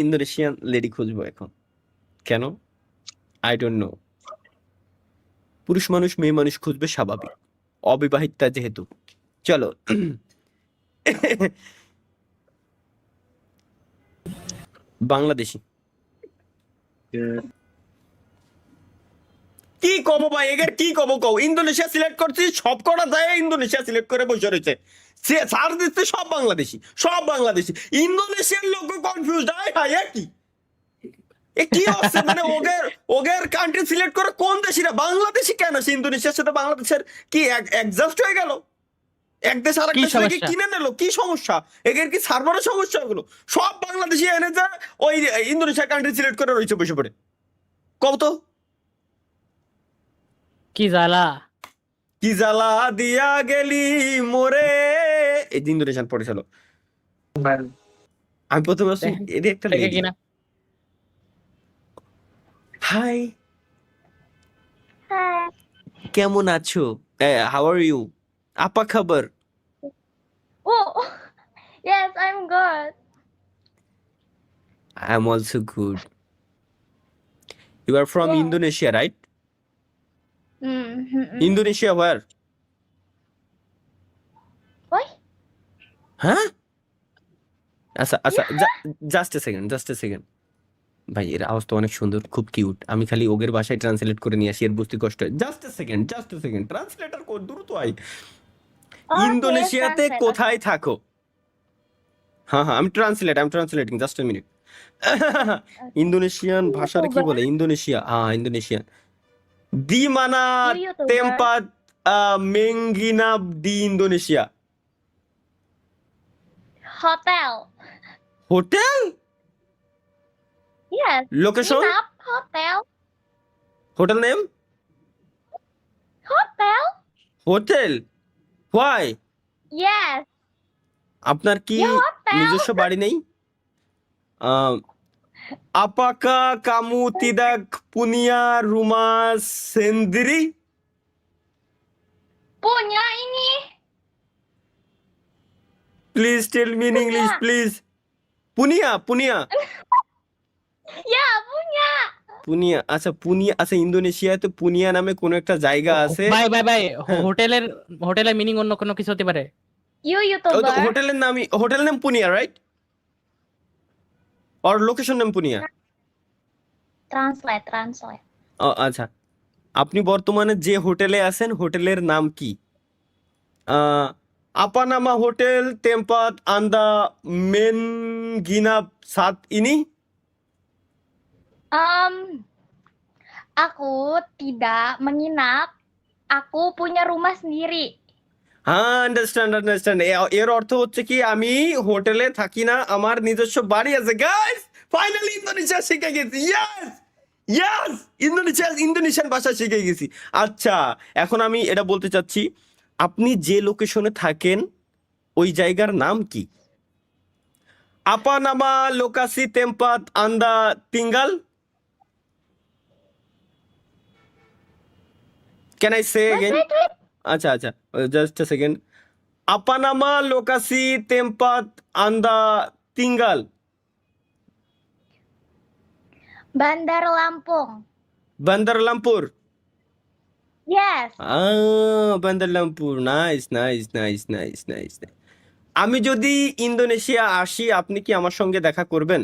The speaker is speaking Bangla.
ইন্দোনেশিয়ান লেডি খুঁজবো এখন। কেন? I don't know. পুরুষ মানুষ মেয়ে মানুষ খুঁজবে স্বাভাবিক, অবিবাহিতা যেহেতু। চলো। বাংলাদেশি। কি কব ভাই, এগের কি কব কও? ইন্দোনেশিয়া সিলেক্ট করছি, সব কটা যায় ইন্দোনেশিয়া সিলেক্ট করে বসে রয়েছে। সে সার দিচ্ছে সব বাংলাদেশি, সব বাংলাদেশি। ইন্দোনেশিয়ার লোক কনফিউজড, আয় হায় এ কি, এ কি হচ্ছে? মানে ওগের ওগের কান্ট্রি সিলেক্ট করে কোন দেশিরা বাংলাদেশি কেন? সে ইন্দোনেশিয়ার সাথে বাংলাদেশের কি অ্যাডজাস্ট হয়ে গেল? এক দেশ আর এক কি দেশ থেকে সমস্যা? কিনে নিল, কি সমস্যা? এগের কি সার্ভারের সমস্যা? এগুলো সব বাংলাদেশি এনে যা ওই ইন্দোনেশিয়া কান্ট্রি সিলেক্ট করে রয়েছে বসে পড়ে। কব তো কি জ্বালা! কি জ্বালা দিয়া গেলি মোরে, এই ইন্দোনেশিয়ান পড়েছিল। আমি প্রথমে আসছি, দেখেন এটা একটা থেকে লেডি। কিনা। Hi, Hi. কেমন আছো? How are you? আপা খবর? Oh, yes, I'm good. I am also good. You are from Yes. Indonesia, right? Mm-hmm. Indonesia war? Why? হ্যাঁ, আচ্ছা আচ্ছা, Yeah. Just a second, just a second. ভাই এর আওয়াজ তো অনেক সুন্দর, খুব কিউট। আমি খালি ওগের ভাষায় ট্রান্সলেট করে নিয়ে আসি, এর বুঝতে কষ্ট হয়। Just a second, just a second, translator কর, দ্রুত আয়। Okay, ইন্দোনেশিয়াতে translate. কোথায় থাকো? হ্যাঁ হ্যাঁ, আমি translating, just a minute. Okay. Indonesian ভাষার কি বলে? YouTuber. ইন্দোনেশিয়া, হ্যাঁ ইন্দোনেশিয়ান। দি মানা You YouTuber. টেম্পাত মেঙ্গিনাব দি Indonesia. Hotel. Hotel? Yes. Location? Nginap hotel. Hotel name? Hotel. Hotel? Why? Yes. আপনার কি Ya hotel. নিজস্ব বাড়ি নেই? Apakah kamu tidak punya rumah sendiri? Punya ini. Please tell me in English, Punya. please. Punia, Punia, Ya, punya. Punia. আচ্ছা পুনিয়া, আচ্ছা ইন্দোনেশিয়াতে পুনিয়া নামে কোনো একটা জায়গা আছে। ভাই ভাই ভাই, হ্যাঁ। হোটেলের মিনিং অন্য কোনো কিছু হতে পারে। You ওই তো YouTuber. হোটেলের নামই, হোটেল নাম পুনিয়া, রাইট? আর লোকেশন নাম পুনিয়া। Translate. ও আচ্ছা, আপনি বর্তমানে যে হোটেলে আছেন হোটেলের নাম কি? আপানামা হোটেল টেম্পাত আন্দা মেন গিনাপ সাত ইনি? Aku tidak menginap. Aku punya rumah sendiri. হ্যাঁ, আন্ডারস্ট্যান্ড। এর অর্থ হচ্ছে কি, আমি হোটেলে থাকি না, আমার নিজস্ব বাড়ি আছে। গাইস, ফাইনালি ইন্দোনেশিয়া শিখে গেছি। ইয়েস ইয়েস, ইন্দোনেশিয়ান ভাষা শিখে গেছি। আচ্ছা, এখন আমি এটা বলতে চাচ্ছি, আপনি যে লোকেশনে থাকেন ওই জায়গার নাম কি? আপা নামা লোকাসি টেম্পাত আন্দা তিঙ্গাল? Can I say Wait, again? wait. আচ্ছা আচ্ছা, জাস্ট এ সেকেন্ড। আপা নামা লোকাসি টেম্পাত আন্দা তিঙ্গাল? Bandar Lampung. বান্দার লামপুর? Yes. বান্দার লামপুর, নাইস। আমি যদি ইন্দোনেশিয়া আসি, আপনি কি আমার সঙ্গে দেখা করবেন?